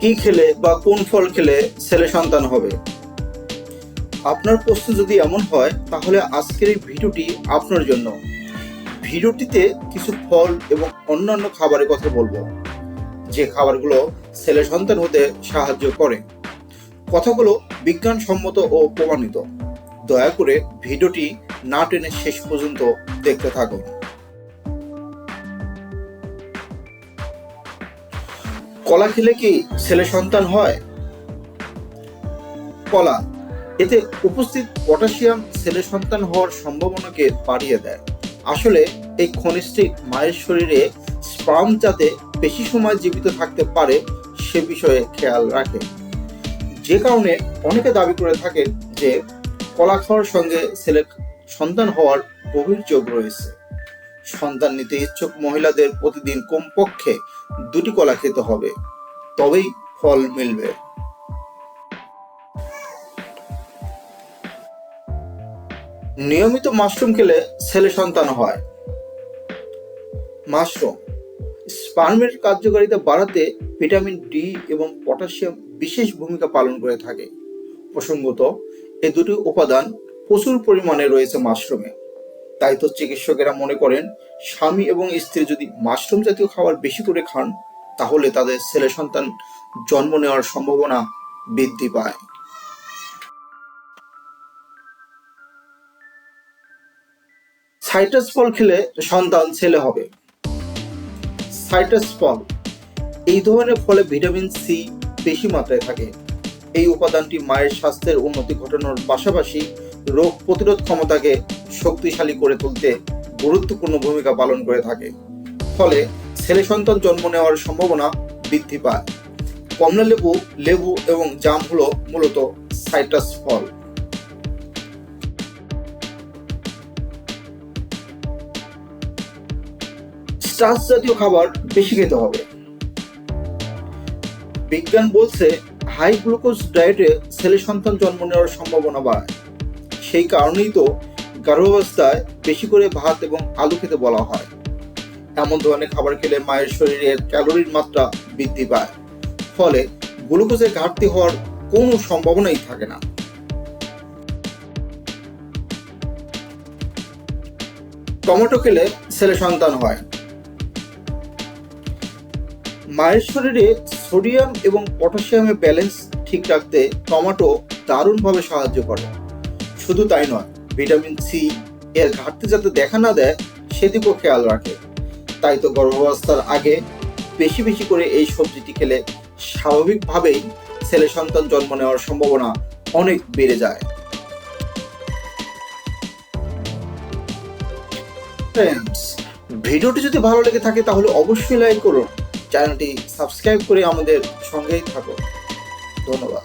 কি খেলে বা কোন ফল খেলে ছেলে সন্তান হবে? আপনার প্রশ্ন যদি এমন হয় তাহলে আজকের এই ভিডিওটি আপনার জন্য। ভিডিওটিতে কিছু ফল এবং অন্যান্য খাবারের কথা বলবো, যে খাবারগুলো ছেলে সন্তান হতে সাহায্য করে। কথাগুলো বিজ্ঞানসম্মত ও প্রমাণিত। দয়া করে ভিডিওটি না টেনে শেষ পর্যন্ত দেখতে থাকুন। কলা খেলে কি ছেলে সন্তান হয়? কলা, এতে উপস্থিত পটাশিয়াম ছেলে সন্তান হওয়ার সম্ভাবনাকে বাড়িয়ে দেয়। আসলে এই খনিজটি মায়ের শরীরে স্পার্ম যাতে বেশি সময় জীবিত থাকতে পারে সে বিষয়ে খেয়াল রাখে, যে কারণে অনেকে দাবি করে থাকেন যে কলা খাওয়ার সঙ্গে ছেলে সন্তান হওয়ার গভীর যোগ রয়েছে। সন্তান নিতে ইচ্ছুক মহিলাদের প্রতিদিন কমপক্ষে 2টি কলা খেতে হবে, তবেই ফল মিলবে। নিয়মিত মাশরুম খেলে ছেলে সন্তান হয়। মাশরুম স্পার্মের কার্যকারিতা বাড়াতে ভিটামিন ডি এবং পটাশিয়াম বিশেষ ভূমিকা পালন করে থাকে। প্রসঙ্গত, এই দুটি উপাদান প্রচুর পরিমাণে রয়েছে মাশরুমে। তাই তো চিকিৎসকেরা মনে করেন স্বামী এবং স্ত্রী যদি মাশরুম জাতীয় খাবার বেশি করে খান তাহলে তাদের ছেলে সন্তান জন্ম নেওয়ার সম্ভাবনা বৃদ্ধি পায়। সাইট্রাস ফল খেলে সন্তান ছেলে হবে। সাইট্রাস ফল, এই ধরনের ফলে ভিটামিন সি বেশি মাত্রায় থাকে। এই উপাদানটি মায়ের স্বাস্থ্যের উন্নতি ঘটানোর পাশাপাশি রোগ প্রতিরোধ ক্ষমতাকে শক্তিশালী করে তুলতে গুরুত্বপূর্ণ ভূমিকা পালন করে থাকে। ফলে ছেলে সন্তান জন্ম নেওয়ার সম্ভাবনা বৃদ্ধি পায়। কমলা লেবু, লেবু এবং জাম হলো মূলত সাইট্রাস ফল। স্টার্চ জাতীয় খাবার বেশি খেতে হবে। বিজ্ঞান বলছে হাই গ্লুকোজ ডায়েটে ছেলে সন্তান জন্ম নেওয়ার সম্ভাবনা বাড়ায়। সেই কারণেই তো গর্ভাবস্থায় বেশি করে ভাত এবং আলু খেতে বলা হয়। এমন ধরনের খাবার খেলে মায়ের শরীরের ক্যালোরির মাত্রা বৃদ্ধি পায়, ফলে গ্লুকোজের ঘাটতি হওয়ার কোনো সম্ভাবনাই থাকে না। টমেটো খেলে ছেলে সন্তান হয়। মায়ের শরীরে সোডিয়াম এবং পটাশিয়ামের ব্যালেন্স ঠিক রাখতে টমেটো দারুণভাবে সাহায্য করে। শুধু তাই নয়, ভিটামিন সি এর ঘাটতি যাতে দেখা না দেয় সেদিকেও খেয়াল রাখে। তাই তো গর্ভাবস্থার আগে বেশি বেশি করে এই সবজিটি খেলে স্বাভাবিকভাবেই ছেলে সন্তান জন্ম নেওয়ার সম্ভাবনা অনেক বেড়ে যায়। ফ্রেন্ডস, ভিডিওটি যদি ভালো লেগে থাকে তাহলে অবশ্যই লাইক করুন, চ্যানেলটি সাবস্ক্রাইব করে আমাদের সঙ্গেই থাকুন। ধন্যবাদ।